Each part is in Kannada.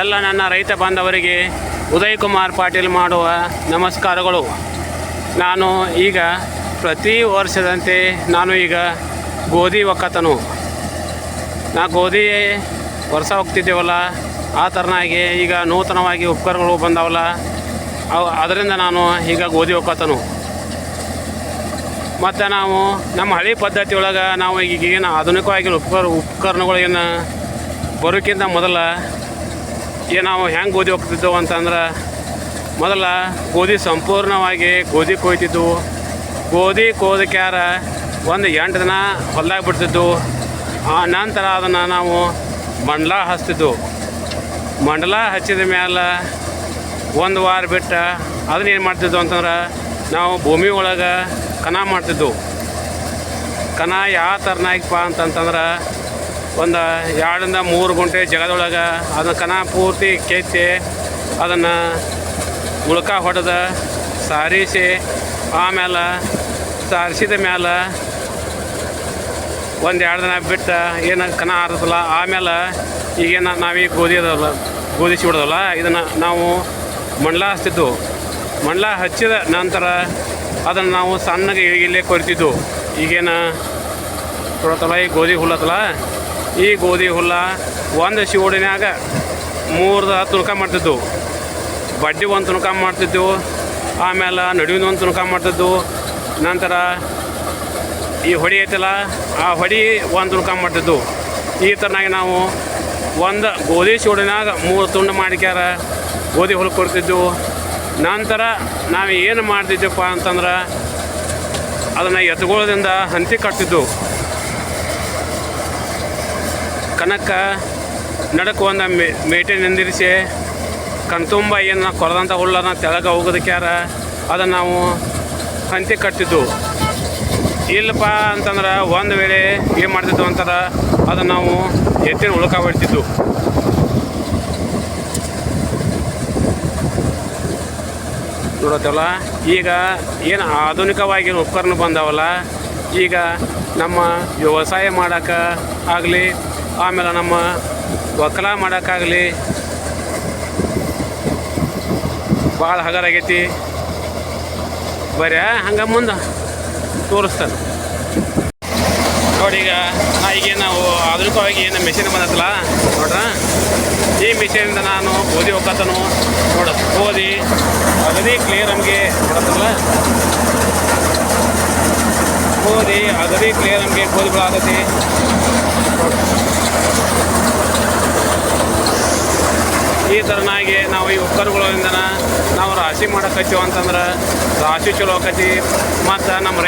ಎಲ್ಲ ನನ್ನ ರೈತ ಬಾಂಧವರಿಗೆ ಉದಯ್ ಕುಮಾರ್ ಪಾಟೀಲ್ ಮಾಡುವ ನಮಸ್ಕಾರಗಳು. ನಾನು ಈಗ ಪ್ರತಿ ವರ್ಷದಂತೆ ನಾನು ಈಗ ಗೋಧಿ ಒಕ್ಕತನು. ಗೋಧಿ ವರ್ಷ ಹೋಗ್ತಿದ್ದೇವಲ್ಲ, ಆ ಥರನಾಗಿ ಈಗ ನೂತನವಾಗಿ ಉಪಕರಣಗಳು ಬಂದಾವಲ್ಲ, ಅದರಿಂದ ನಾನು ಈಗ ಗೋಧಿ ಒಕ್ಕತನು. ಮತ್ತು ನಾವು ನಮ್ಮ ಹಳೆ ಪದ್ಧತಿ ಒಳಗೆ ನಾವು ಈಗೇನು ಆಧುನಿಕವಾಗಿ ಉಪಕರಣಗಳು ಏನು ಬರೋಕ್ಕಿಂತ ಮೊದಲ ನಾವು ಹೆಂಗೆ ಗೋಧಿ ಹೋಗ್ತಿದ್ದೆವು ಅಂತಂದ್ರೆ, ಮೊದಲ ಗೋಧಿ ಸಂಪೂರ್ಣವಾಗಿ ಗೋಧಿ ಕೊಯ್ತಿದ್ದೆವು. ಗೋಧಿ ಕೋದಕ್ಯಾರ ಒಂದು 8 ದಿನ ಹೊಲ್ದಾಗ ಬಿಡ್ತಿದ್ದು. ಆ ನಂತರ ಅದನ್ನು ನಾವು ಮಂಡಲ ಹಚ್ತಿದ್ದೆವು. ಮಂಡಲ ಹಚ್ಚಿದ ಮೇಲೆ 1 ವಾರ ಬಿಟ್ಟು ಅದನ್ನೇನು ಮಾಡ್ತಿದ್ದೆವು ಅಂತಂದ್ರೆ, ನಾವು ಭೂಮಿ ಒಳಗೆ ಕಣ ಮಾಡ್ತಿದ್ದೆವು. ಕಣ ಯಾವ ಥರನಾಗಿಪ್ಪ ಅಂತಂತಂದ್ರೆ, ಒಂದು 2 3 ಗುಂಟೆ ಜಗದೊಳಗೆ ಅದನ್ನು ಕಣ ಪೂರ್ತಿ ಕೆತ್ತಿ ಅದನ್ನು ಉಳ್ಕ ಹೊಡೆದು ಸಾರಿಸಿ, ಆಮೇಲೆ ಸಾರಿಸಿದ ಮೇಲೆ 1-2 ದಿನ ಬಿಟ್ಟು ಏನು ಕಣ ಆರ್ತಲ್ಲ, ಆಮೇಲೆ ಈಗೇನು ನಾವೀಗ ಗೋಧಿ ಸಿಬಿಡೋದಲ್ಲ, ಇದನ್ನು ನಾವು ಮಂಡಲ ಹಚ್ತಿದ್ದು. ಮಂಡಲ ಹಚ್ಚಿದ ನಂತರ ಅದನ್ನು ನಾವು ಸಣ್ಣಗೆ ಇಲ್ಲೇ ಕೊರಿತಿದ್ದು. ಈಗೇನು ಕೊಡತ್ತಲ್ಲ, ಈ ಗೋಧಿ ಹುಲ್ಲತ್ತಲ್ಲ, ಈ ಗೋಧಿ ಹುಲ್ಲ ಒಂದು ಶಿವಡಿನಾಗ 3 ತುಣುಕ ಮಾಡ್ತಿದ್ದು. ಬಡ್ಡಿ 1 ತುಣುಕ ಮಾಡ್ತಿದ್ದೆವು, ಆಮೇಲೆ ನಡುವಿನ 1 ತುಣುಕ ಮಾಡ್ತಿದ್ದೆವು. ನಂತರ ಈ ಹೊಡಿ ಐತಲ್ಲ, ಆ ಹೊಡಿ 1 ತುಣುಕ ಮಾಡ್ತಿದ್ದೆವು. ಈ ಥರನಾಗಿ ನಾವು ಒಂದು ಗೋಧಿ ಶಿವಡಿನಾಗ 3 ತುಂಡು ಮಾಡಿಕ್ಯಾರ ಗೋಧಿ ಹುಲ್ಲು ಕೊಡ್ತಿದ್ದೆವು. ನಂತರ ನಾವು ಏನು ಮಾಡ್ತಿದ್ದೆವಪ್ಪ ಅಂತಂದ್ರೆ, ಅದನ್ನು ಎತ್ತುಗೋಳದಿಂದ ಹಂತಿ ಕಟ್ತಿದ್ದೆವು. ಕನಕ್ಕೆ ನಡಕ್ಕೆ ಒಂದು ಮೇಟೆ ನಿಂದಿರಿಸಿ ಕಣ್ತುಂಬ ಏನು ಕೊರದಂಥ ಹುಲ್ಲನ್ನು ತೆಳಗೆ ಹೋಗೋದಕ್ಕ್ಯಾರ ಅದನ್ನು ನಾವು ಹಂತಿ ಕಟ್ತಿದ್ದೆವು. ಇಲ್ಲಪ್ಪ ಅಂತಂದ್ರೆ ಒಂದು ವೇಳೆ ಏನು ಮಾಡ್ತಿದ್ದೆವು ಅಂತಾರೆ, ಅದನ್ನು ನಾವು ಎತ್ತಿನ ಉಳ್ಕ ಬಿಡ್ತಿದ್ದು. ನೋಡತ್ತಲ್ಲ, ಈಗ ಏನು ಆಧುನಿಕವಾಗಿ ಉಪಕರಣ ಬಂದಾವಲ್ಲ, ಈಗ ನಮ್ಮ ವ್ಯವಸಾಯ ಮಾಡೋಕೆ ಆಗಲಿ, ಆಮೇಲೆ ನಮ್ಮ ಒಕ್ಕಲ ಮಾಡೋಕ್ಕಾಗಲಿ ಭಾಳ ಹಗರಾಗೈತಿ. ಬರೀ ಹಂಗೆ ಮುಂದೆ ತೋರಿಸ್ತಾರೆ ನೋಡಿ. ಈಗ ನಾವು ಆಧುನಿಕವಾಗಿ ಏನು ಮೆಷಿನ್ ಬಂದತ್ತಲ್ಲ ನೋಡ್ರ, ಈ ಮಿಷಿನಿಂದ ನಾನು ಗೋಧಿ ಒಕ್ಕತನು ಗೋಧಿ ಅಗದಿ ಕ್ಲಿಯರ್ ನಮಗೆ ನೋಡತ್ತಲ್ಲ, ಗೋಧಿ ಅಗದಿ ಕ್ಲಿಯರ್ ನಮಗೆ ಗೋಧಿಗಳಾಗತಿ. ಈ ಥರನಾಗಿ ನಾವು ಈ ಉಪಕರಣಗಳಿಂದ ನಾವು ರಾಶಿ ಮಾಡೋಕತ್ತೀವಿ ಅಂತಂದ್ರೆ ರಾಶಿ ಚಲೋ ಆಕತಿ. ಮತ್ತು ನಮ್ಮ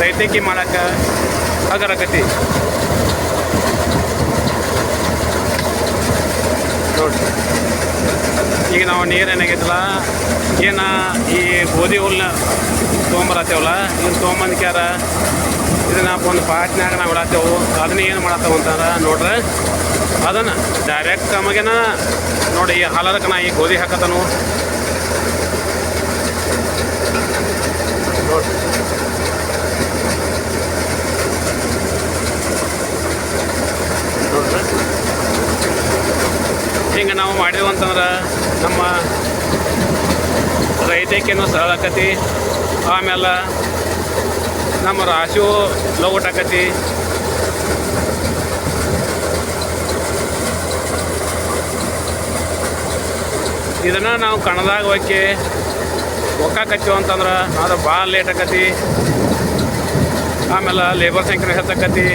ರೈತಕಿ ಮಾಡೋಕೆ ಹಗರಕತಿ ನೋಡಿ. ಈಗ ನಾವು ನೀರು ಏನಾಗೈತಲ್ಲ, ಏನು ಈ ಗೋಧಿ ಹುಲ್ಲನ್ನ ತೊಗೊಂಬರತ್ತೇವಲ್ಲ, ಇದನ್ನು ತೊಗೊಂಬಂದ್ಕ್ಯಾರ ಇದನ್ನು ಒಂದು ಪಾಟ್ನಾಗ ನಾವು ಇಡತ್ತೇವು. ಅದನ್ನ ಏನು ಮಾಡತ್ತೇವೆ ಅಂತಂದ್ರೆ ನೋಡ್ರೆ, ಅದನ್ನು ಡೈರೆಕ್ಟ್ ನಮಗೇನ ನೋಡಿ ಈ ಹಾಲದಕ್ಕೆ ನಾ ಈ ಗೋಧಿ ಹಾಕತ್ತನು ನೋಡಿ. ನೋಡ್ರಿ, ಹಿಂಗೆ ನಾವು ಮಾಡಿದೆವು ಅಂತಂದ್ರೆ ನಮ್ಮ ರೈತಕ್ಕೇನು ಸರಳ ಆಕತಿ. ಆಮೇಲೆ ನಮ್ಮ ರಾಶಿಯು ಲೋಗಟಾಕತಿ. ಇದನ್ನು ನಾವು ಕಣದಾಗ ಹೋಗಿ ಒಕ್ಕಾಕತ್ತೀವಿ ಅಂತಂದ್ರೆ ಅದು ಭಾಳ ಲೇಟ್ ಆಕತಿ. ಆಮೇಲೆ ಲೇಬರ್ ಸಂಖ್ಯೆ ಹೆಚ್ಚಾಕತಿ,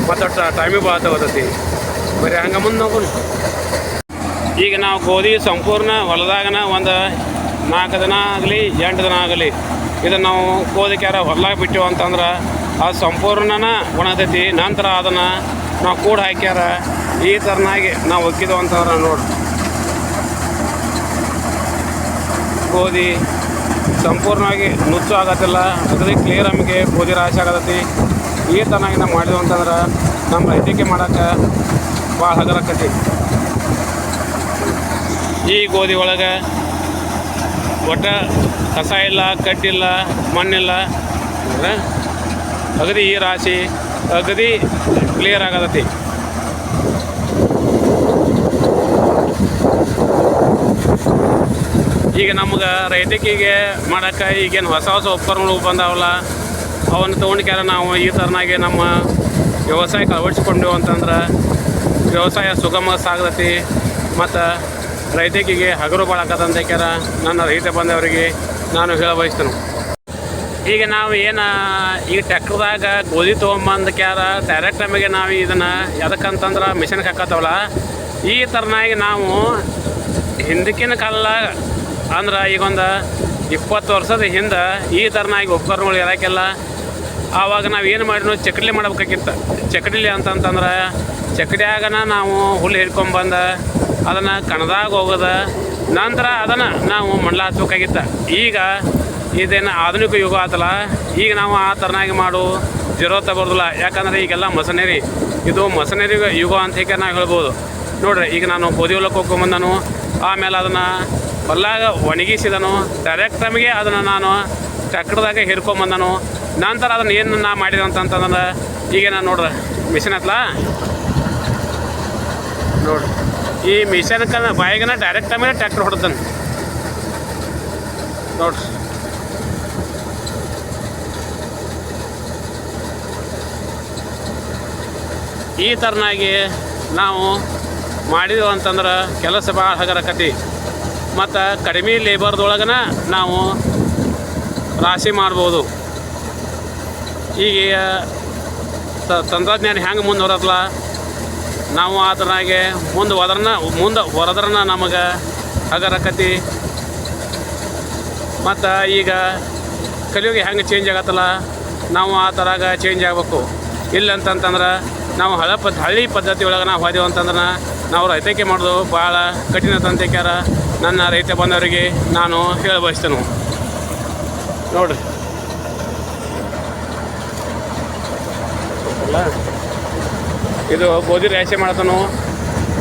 ಮತ್ತು ಟೈಮಿಗೆ ಭಾಳ ತಗೋತೈತಿ. ಬರೀ ಹಂಗೆ ಮುಂದೆ ಹೋಗೋಣ. ಈಗ ನಾವು ಗೋಧಿ ಸಂಪೂರ್ಣ ಹೊಲದಾಗನ ಒಂದು 4 ದಿನ ಆಗಲಿ 8 ದಿನ ಆಗಲಿ ಇದನ್ನು ನಾವು ಕೋದಕ್ಯಾರ ಹೊಲ್ದಾಗ ಬಿಟ್ಟಿವು ಅಂತಂದ್ರೆ ಅದು ಸಂಪೂರ್ಣನ ಒಣಗ್ತೈತಿ. ನಂತರ ಅದನ್ನು ನಾವು ಕೂಡ ಹಾಕ್ಯಾರ ಈ ಥರನಾಗಿ ನಾವು ಒಕ್ಕಿದೆವು ಅಂತಂದ್ರೆ ನೋಡಿ, ಗೋಧಿ ಸಂಪೂರ್ಣವಾಗಿ ನುಚ್ಚು ಆಗತ್ತಿಲ್ಲ, ಅಗದಿ ಕ್ಲಿಯರ್ ನಮಗೆ ಗೋಧಿ ರಾಶಿ ಆಗತೈತಿ. ಈ ಥರನಾಗಿ ನಾವು ಮಾಡಿದೆವು ಅಂತಂದ್ರೆ ನಮ್ಮ ರೈತಕ್ಕೆ ಮಾಡೋಕೆ ಭಾಳ ಹಗರಾಕತಿ. ಈ ಗೋಧಿ ಒಳಗೆ ಒಟ್ಟು ಕಸ ಇಲ್ಲ, ಕಡ್ಡಿಲ್ಲ, ಮಣ್ಣಿಲ್ಲ, ಅಗದಿ ಈ ರಾಶಿ ಅಗದಿ ಕ್ಲಿಯರ್ ಆಗತೈತಿ. ಈಗ ನಮ್ಗೆ ರೈತಕಿಗೆ ಮಾಡೋಕ್ಕೆ ಈಗೇನು ಹೊಸ ಹೊಸ ಉಪಕರಣಗಳು ಬಂದಾವಲ್ಲ ಅವನ್ನು ತೊಗೊಂಡ್ಕ್ಯಾರ ನಾವು ಈ ಥರನಾಗಿ ನಮ್ಮ ವ್ಯವಸಾಯಕ್ಕೆ ಅಳವಡಿಸ್ಕೊಂಡೆವು ಅಂತಂದ್ರೆ ವ್ಯವಸಾಯ ಸುಗಮ ಸಾಗತೈತಿ ಮತ್ತು ರೈತಕಿಗೆ ಹಗರು ಬಾಳಕತ್ತಂತ ಕ್ಯಾರ ನನ್ನ ರೈತ ಬಂದವರಿಗೆ ನಾನು ಹೇಳ ಬಯಸ್ತೇನೆ. ಈಗ ನಾವು ಏನು ಈಗ ಟ್ಯಾಕ್ಟ್ರದಾಗ ಗೋಧಿ ತೊಗೊಂಬಂದು ಕ್ಯಾರ ಡೈರೆಕ್ಟ್ ನಮಗೆ ನಾವು ಇದನ್ನು ಎದಕ್ಕಂತಂದ್ರೆ ಮಿಷನ್ಗೆ ಹಾಕತ್ತವಲ್ಲ ಈ ಥರನಾಗಿ ನಾವು ಹಿಂದಕ್ಕಿನ ಕಾಲ ಅಂದ್ರೆ ಈಗೊಂದು 20 ವರ್ಷದ ಹಿಂದೆ ಈ ಥರನಾಗಿ ಉಪಕರಣಗಳು ಇರೋಕ್ಕೆಲ್ಲ ಆವಾಗ ನಾವು ಏನು ಮಾಡಿದ್ನು ಚಕ್ಕಡಿ ಮಾಡ್ಬೇಕಾಗಿತ್ತು. ಚಕ್ಕಡಿಲಿ ಅಂತಂತಂದ್ರೆ ಚಕ್ಕಡಿಯಾಗನ ನಾವು ಹುಲ್ಲು ಹಿಡ್ಕೊಂಬಂದು ಅದನ್ನು ಕಣದಾಗ ಹೋಗೋದು ನಂತರ ಅದನ್ನು ನಾವು ಮಂಡಲ ಹಚ್ಬೇಕಾಗಿತ್ತು. ಈಗ ಇದೇನು ಆಧುನಿಕ ಯುಗ ಆತಲ್ಲ ಈಗ ನಾವು ಆ ಥರನಾಗಿ ಮಾಡು ಜರೋತ ಬರೋದಿಲ್ಲ. ಯಾಕಂದರೆ ಈಗೆಲ್ಲ ಮಸನೇರಿ ಇದು ಮಸನೇರಿ ಯುಗ ಅಂತ ಹೇಗೆ ನಾವು ಹೇಳ್ಬೋದು. ನೋಡ್ರಿ ಈಗ ನಾನು ಗೋಧಿ ಹೊಲಕ್ಕೆ ಹೋಗ್ಕೊಂಬಂದನು ಆಮೇಲೆ ಅದನ್ನು ಹೊಲ್ಲಾಗ ಒಣಗಿಸಿದನು ಡೈರೆಕ್ಟ್ ನಮಗೆ ಅದನ್ನು ನಾನು ಟ್ರ್ಯಾಕ್ಟರ್ದಾಗ ಹಿಡ್ಕೊಂಬಂದನು ನಂತರ ಅದನ್ನು ಏನು ನಾ ಮಾಡಿದೆ ಅಂತಂತಂದ್ರೆ ಈಗ ನಾನು ನೋಡ್ರಿ ಮಿಷಿನ್ ಹತ್ಲ ನೋಡ್ರಿ ಈ ಮಿಷನ್ಕ ಬಾಯಿಗನ ಡೈರೆಕ್ಟ್ ಆಮೇಲೆ ಟ್ರ್ಯಾಕ್ಟರ್ ಹೊಡ್ತಾನೆ ನೋಡ್ರಿ. ಈ ಥರನಾಗಿ ನಾವು ಮಾಡಿದೆವು ಅಂತಂದ್ರೆ ಕೆಲಸ ಭಾಳ ಹಗರಕತಿ ಮತ್ತು ಕಡಿಮೆ ಲೇಬರ್ದೊಳಗನ ನಾವು ರಾಶಿ ಮಾಡ್ಬೋದು. ಈಗ ತಂತ್ರಜ್ಞಾನ ಹೆಂಗೆ ಮುಂದೆ ಹೊರತ್ತಲ್ಲ ನಾವು ಆ ಥರನಾಗೆ ಮುಂದೆ ಹೊರದ್ರನ ನಮಗೆ ಹಗರಕತಿ. ಮತ್ತು ಈಗ ಕಲಿಯುಗ ಹೆಂಗೆ ಚೇಂಜ್ ಆಗತ್ತಲ್ಲ ನಾವು ಆ ಥರಾಗ ಚೇಂಜ್ ಆಗಬೇಕು. ಇಲ್ಲಂತಂತಂದ್ರೆ ನಾವು ಹಳ್ಳಿ ಪದ್ಧತಿ ಒಳಗೆ ನಾವು ಹೋದೆವು ಅಂತಂದ್ರೆ ನಾವು ರೈತಕ್ಕೆ ಮಾಡೋದು ಭಾಳ ಕಠಿಣ ತಂತ್ರಕ್ಕಾರ ನನ್ನ ರೈತ ಬಂದವರಿಗೆ ನಾನು ಹೇಳ ಬಯಸ್ತೇನೆ. ನೋಡಿರಿ ಇದು ಗೋಧಿ ರಾಶಿ ಮಾಡ್ತಾನು.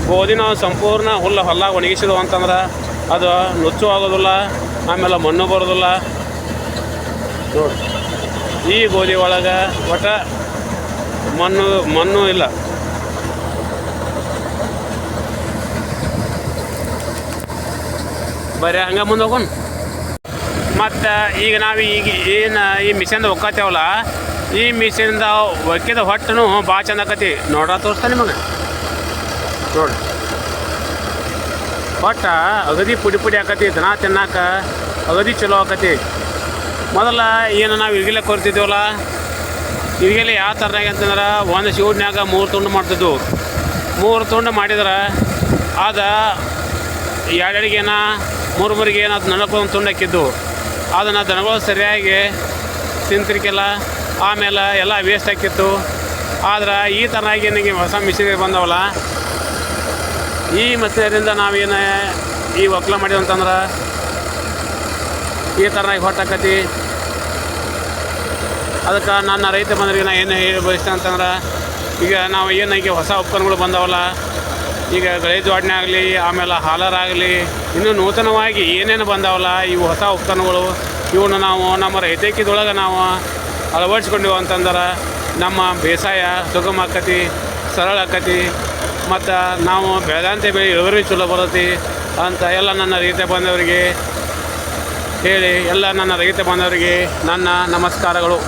ಗೋಧಿ ನಾವು ಸಂಪೂರ್ಣ ಹೊಲ್ಲಾಗ ಒಣಗಿಸಿದ್ವು ಅಂತಂದ್ರೆ ಅದು ನುಚ್ಚು ಆಗೋದಿಲ್ಲ, ಆಮೇಲೆ ಮಣ್ಣು ಬರೋದಿಲ್ಲ. ನೋಡಿ ಈ ಗೋಧಿ ಒಳಗೆ ಒಟ್ಟ ಮಣ್ಣು ಇಲ್ಲ. ಬರೀ ಹಂಗೆ ಮುಂದೆ ಹೋಗೋಣ. ಮತ್ತು ಈಗ ನಾವು ಏನು ಈ ಮಿಷನ್ದ ಒಕ್ಕತ್ತೇವಲ್ಲ ಈ ಮಿಷನ್ದ ಒಕ್ಕಿದ ಹೊಟ್ಟನು ಭಾಳ ಚಂದ ಆಕತಿ. ನೋಡ್ರ ತೋರಿಸ್ತಾ ನಿಮಗೆ ನೋಡಿ ಹೊಟ್ಟ ಅಗದಿ ಪುಡಿ ಆಕತಿ. ದನ ತಿನ್ನಾಕ ಅಗದಿ ಚಲೋ ಆಕತಿ. ಮೊದಲ ಏನು ನಾವು ಇರ್ಗಿಲೆ ಕೊರ್ತಿದ್ದೀವಲ್ಲ ಇರ್ಗಿಲೆ ಯಾವ ಥರನಾಗ ಅಂತಂದ್ರೆ ಒಂದು ಶೂಡ್ನ್ಯಾಗ 3 ತುಂಡು ಮಾಡ್ತಿದ್ವು. 3 ತುಂಡು ಮಾಡಿದ್ರೆ ಅದು ಎರಡೆರಡಿಗೇನ 3 ಅದು ನನಗೊಂದು ತುಂಡು ಹಾಕಿದ್ದು ಅದನ್ನು ದನಗಳು ಸರಿಯಾಗಿ ತಿಂತಿರ್ಕಿಲ್ಲ, ಆಮೇಲೆ ಎಲ್ಲ ವೇಸ್ಟ್ ಆಕಿತ್ತು. ಆದ್ರೆ ಈ ಥರನಾಗಿ ನನಗೆ ಹೊಸ ಮಿಷಿನರಿ ಬಂದವಲ್ಲ ಈ ಮಿಷಿನರಿಂದ ನಾವೇನು ಈ ಒಕ್ಕಲ ಮಾಡಿದ್ವಿ ಅಂತಂದ್ರೆ ಈ ಥರನಾಗಿ ಹೊಟ್ಟಾಕತಿ. ಅದಕ್ಕೆ ನನ್ನ ರೈತ ಬಂದ್ರಿಗೆ ನಾನು ಏನು ಹೇಳಿ ಬಯಸ್ತೇನೆ ಅಂತಂದ್ರೆ ಈಗ ನಾವು ಏನಾಗಿ ಹೊಸ ಉಪಕರಣಗಳು ಬಂದವಲ್ಲ ಈಗ ಗಳೆ ಜೋಡಣೆ ಆಗಲಿ ಆಮೇಲೆ ಹಾಲರ್ ಆಗಲಿ ಇನ್ನೂ ನೂತನವಾಗಿ ಏನೇನು ಬಂದಾವಲ್ಲ ಇವು ಹೊಸ ಉಪಕರಣಗಳು ಇವನ್ನ ನಾವು ನಮ್ಮ ರೈತಕಿದೊಳಗೆ ನಾವು ಅಳವಡಿಸ್ಕೊಂಡೆವು ಅಂತಂದ್ರೆ ನಮ್ಮ ಬೇಸಾಯ ಸುಗಮ ಆಕತಿ, ಸರಳ ಆಕತಿ ಮತ್ತು ನಾವು ಬೆಳೆದಂಥ ಬೆಳೆ ಇಳುವರಿ ಚಲೋ ಬರತಿ ಅಂತ ಎಲ್ಲ ನನ್ನ ರೈತ ಬಾಂಧವರಿಗೆ ಹೇಳಿ ಎಲ್ಲ ನನ್ನ ರೈತ ಬಾಂಧವರಿಗೆ ನನ್ನ ನಮಸ್ಕಾರಗಳು.